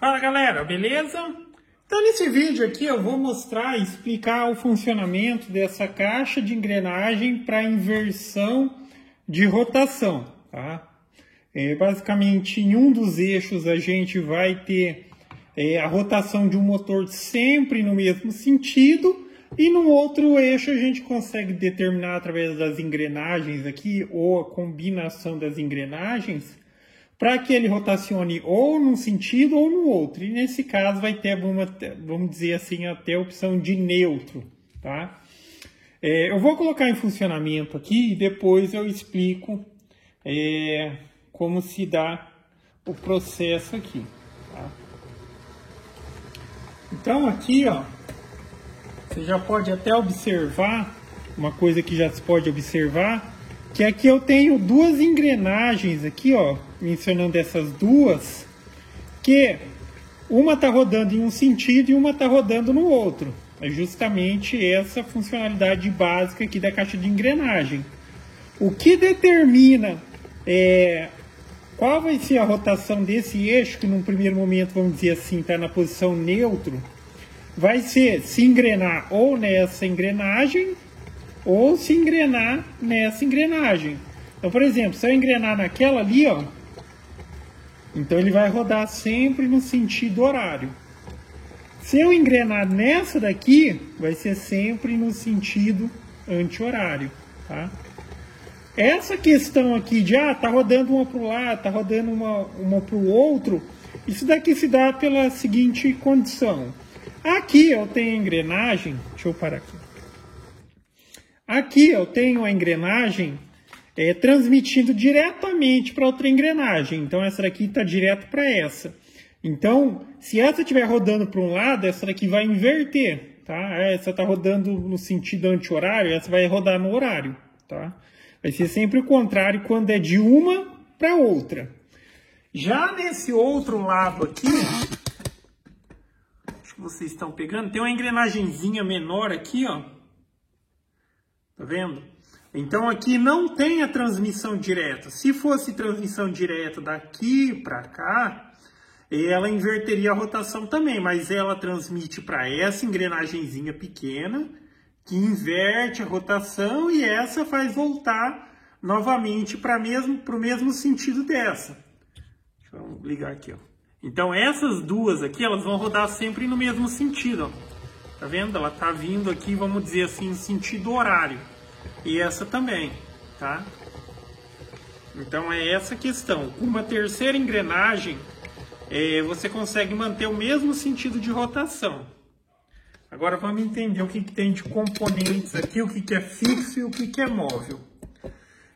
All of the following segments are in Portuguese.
Fala galera, beleza? Então nesse vídeo aqui eu vou mostrar e explicar o funcionamento dessa caixa de engrenagem para inversão de rotação, tá? Basicamente em um dos eixos a gente vai ter a rotação de um motor sempre no mesmo sentido e no outro eixo a gente consegue determinar através das engrenagens aqui ou a combinação das engrenagens para que ele rotacione ou num sentido ou no outro. E nesse caso vai ter, vamos dizer assim, até a opção de neutro, tá? Eu vou colocar em funcionamento aqui e depois eu explico como se dá o processo aqui, tá? Então aqui, ó, você já pode até observar, uma coisa que já se pode observar, que aqui eu tenho duas engrenagens aqui, ó, mencionando essas duas, que uma está rodando em um sentido e uma está rodando no outro. É justamente essa funcionalidade básica aqui da caixa de engrenagem. O que determina qual vai ser a rotação desse eixo, que num primeiro momento, vamos dizer assim, está na posição neutro, vai ser se engrenar ou nessa engrenagem ou se engrenar nessa engrenagem. Então, por exemplo, se eu engrenar naquela ali, ó, então ele vai rodar sempre no sentido horário. Se eu engrenar nessa daqui, vai ser sempre no sentido anti-horário, tá? Essa questão aqui de, tá rodando uma para o lado, tá rodando uma para o outro, isso daqui se dá pela seguinte condição. Aqui eu tenho a engrenagem, deixa eu parar aqui. Aqui eu tenho a engrenagem transmitindo diretamente para outra engrenagem. Então essa daqui está direto para essa. Então, se essa estiver rodando para um lado, essa daqui vai inverter, tá? Essa está rodando no sentido anti-horário, essa vai rodar no horário, tá? Vai ser sempre o contrário quando é de uma para outra. Já nesse outro lado aqui, acho que vocês estão pegando, tem uma engrenagenzinha menor aqui, ó. Tá vendo? Então aqui não tem a transmissão direta. Se fosse transmissão direta daqui para cá, ela inverteria a rotação também, mas ela transmite para essa engrenagenzinha pequena, que inverte a rotação, e essa faz voltar novamente para o mesmo sentido dessa. Deixa eu ligar aqui, ó. Então essas duas aqui, elas vão rodar sempre no mesmo sentido, ó. Tá vendo? Ela tá vindo aqui, vamos dizer assim, no sentido horário. E essa também, tá? Então é essa questão. Com uma terceira engrenagem, você consegue manter o mesmo sentido de rotação. Agora vamos entender o que tem de componentes aqui, o que é fixo e o que é móvel.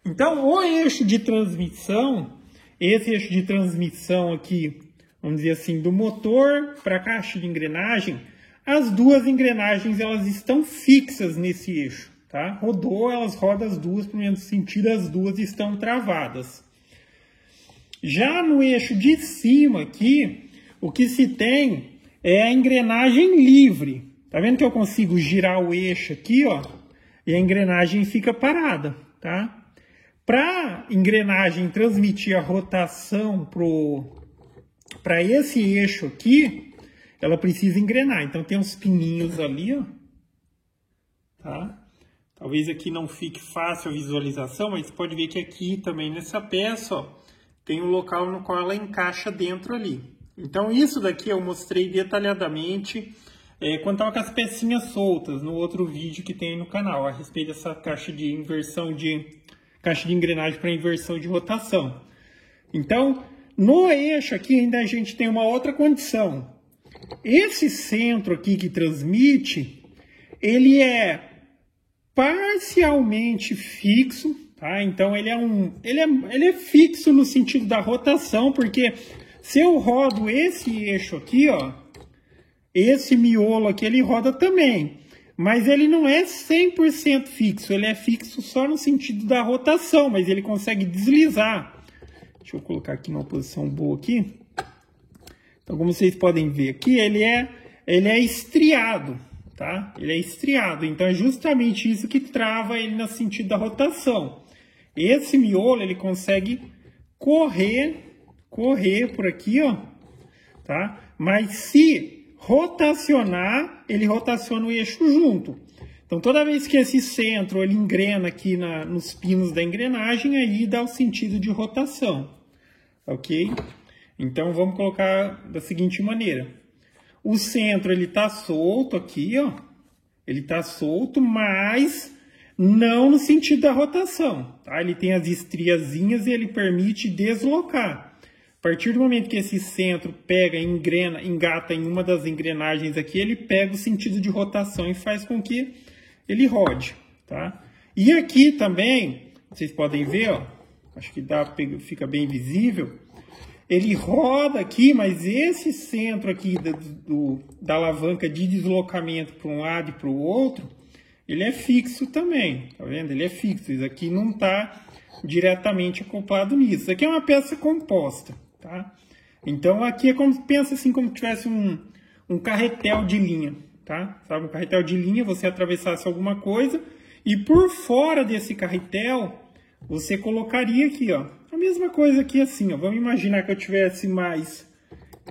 Então o eixo de transmissão, esse eixo de transmissão aqui, vamos dizer assim, do motor para a caixa de engrenagem, as duas engrenagens elas estão fixas nesse eixo. Tá? Rodou, elas rodam as duas, para o mesmo sentido, as duas estão travadas. Já no eixo de cima aqui, o que se tem é a engrenagem livre. Tá vendo que eu consigo girar o eixo aqui, ó, e a engrenagem fica parada, tá? Para a engrenagem transmitir a rotação para esse eixo aqui, ela precisa engrenar. Então tem uns pininhos ali, ó, tá? Talvez aqui não fique fácil a visualização, mas você pode ver que aqui também nessa peça, ó, tem um local no qual ela encaixa dentro ali. Então isso daqui eu mostrei detalhadamente quando estava com as pecinhas soltas no outro vídeo que tem no canal, a respeito dessa caixa de inversão caixa de engrenagem para inversão de rotação. Então, no eixo aqui ainda a gente tem uma outra condição. Esse centro aqui que transmite, ele é parcialmente fixo, tá? Então ele é fixo no sentido da rotação, porque se eu rodo esse eixo aqui, ó, esse miolo aqui ele roda também, mas ele não é 100% fixo, ele é fixo só no sentido da rotação, mas ele consegue deslizar. Deixa eu colocar aqui numa posição boa aqui. Então, como vocês podem ver aqui, ele é estriado. Tá? Ele é estriado, então é justamente isso que trava ele no sentido da rotação. Esse miolo ele consegue correr por aqui, ó, tá? Mas se rotacionar, ele rotaciona o eixo junto. Então, toda vez que esse centro ele engrena aqui nos pinos da engrenagem, aí dá o sentido de rotação, ok? Então, vamos colocar da seguinte maneira. O centro ele está solto aqui, ó. Ele está solto, mas não no sentido da rotação, tá? Ele tem as estriazinhas e ele permite deslocar. A partir do momento que esse centro pega, engrena, engata em uma das engrenagens aqui, ele pega o sentido de rotação e faz com que ele rode, tá? E aqui também, vocês podem ver, ó, acho que fica bem visível, ele roda aqui, mas esse centro aqui da alavanca de deslocamento para um lado e para o outro, ele é fixo também, tá vendo? Ele é fixo, isso aqui não está diretamente acoplado nisso. Isso aqui é uma peça composta, tá? Então aqui é como, pensa assim, como se tivesse um carretel de linha, tá? Sabe, um carretel de linha, você atravessasse alguma coisa e por fora desse carretel você colocaria aqui, ó, a mesma coisa aqui assim, ó. Vamos imaginar que eu tivesse mais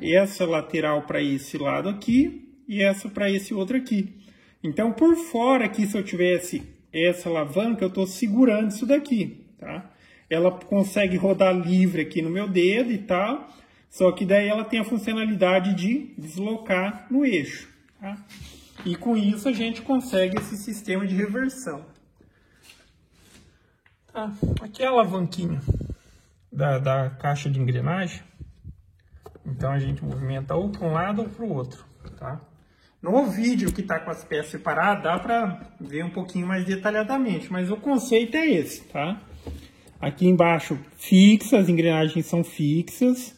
essa lateral para esse lado aqui e essa para esse outro aqui. Então, por fora aqui, se eu tivesse essa alavanca, eu estou segurando isso daqui, tá? Ela consegue rodar livre aqui no meu dedo e tal, só que daí ela tem a funcionalidade de deslocar no eixo, tá? E com isso a gente consegue esse sistema de reversão. Tá, aqui é a alavanquinha da caixa de engrenagem. Então a gente movimenta ou para um lado ou para o outro, tá? No vídeo que está com as peças separadas, dá para ver um pouquinho mais detalhadamente, mas o conceito é esse, tá? Aqui embaixo fixa, as engrenagens são fixas.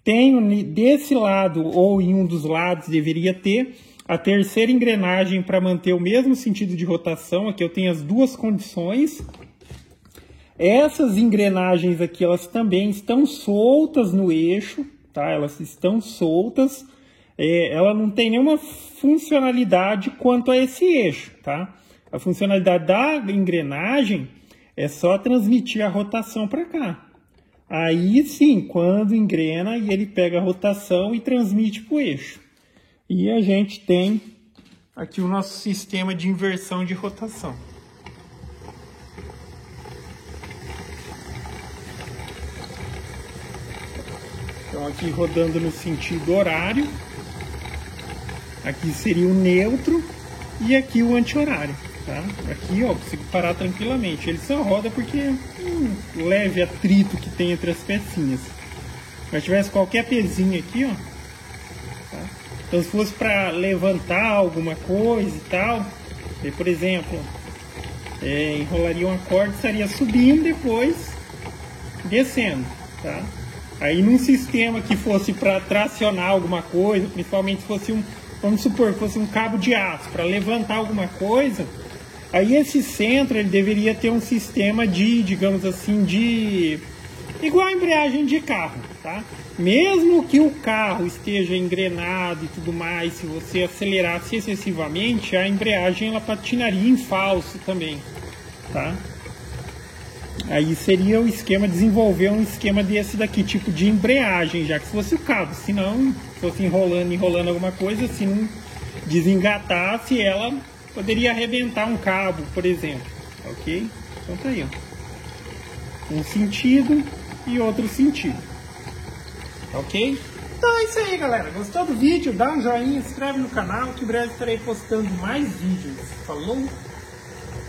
Tem desse lado ou em um dos lados deveria ter a terceira engrenagem para manter o mesmo sentido de rotação. Aqui eu tenho as duas condições. Essas engrenagens aqui, elas também estão soltas no eixo, tá? Elas estão soltas. Ela não tem nenhuma funcionalidade quanto a esse eixo, tá? A funcionalidade da engrenagem é só transmitir a rotação para cá. Aí sim, quando engrena, ele pega a rotação e transmite para o eixo. E a gente tem aqui o nosso sistema de inversão de rotação. Então aqui rodando no sentido horário. Aqui seria o neutro e aqui o anti-horário, tá? Aqui, ó, consigo parar tranquilamente. Ele só roda porque leve atrito que tem entre as pecinhas. Se eu tivesse qualquer pezinho aqui, ó, tá? Então se fosse para levantar alguma coisa e tal, por exemplo, enrolaria uma corda, estaria subindo depois descendo, tá? Aí num sistema que fosse para tracionar alguma coisa, principalmente se fosse vamos supor que fosse um cabo de aço para levantar alguma coisa, aí esse centro ele deveria ter um sistema de, digamos assim, igual a embreagem de carro, tá? Mesmo que o carro esteja engrenado e tudo mais, se você acelerasse excessivamente, a embreagem ela patinaria em falso também, tá? Aí seria o esquema, desenvolver um esquema desse daqui, tipo de embreagem, já que fosse o cabo. Se não, fosse enrolando alguma coisa, se não desengatasse, ela poderia arrebentar um cabo, por exemplo. Ok? Então tá aí, ó. Um sentido e outro sentido. Ok? Então é isso aí, galera. Gostou do vídeo? Dá um joinha, se inscreve no canal, que em breve estarei postando mais vídeos. Falou?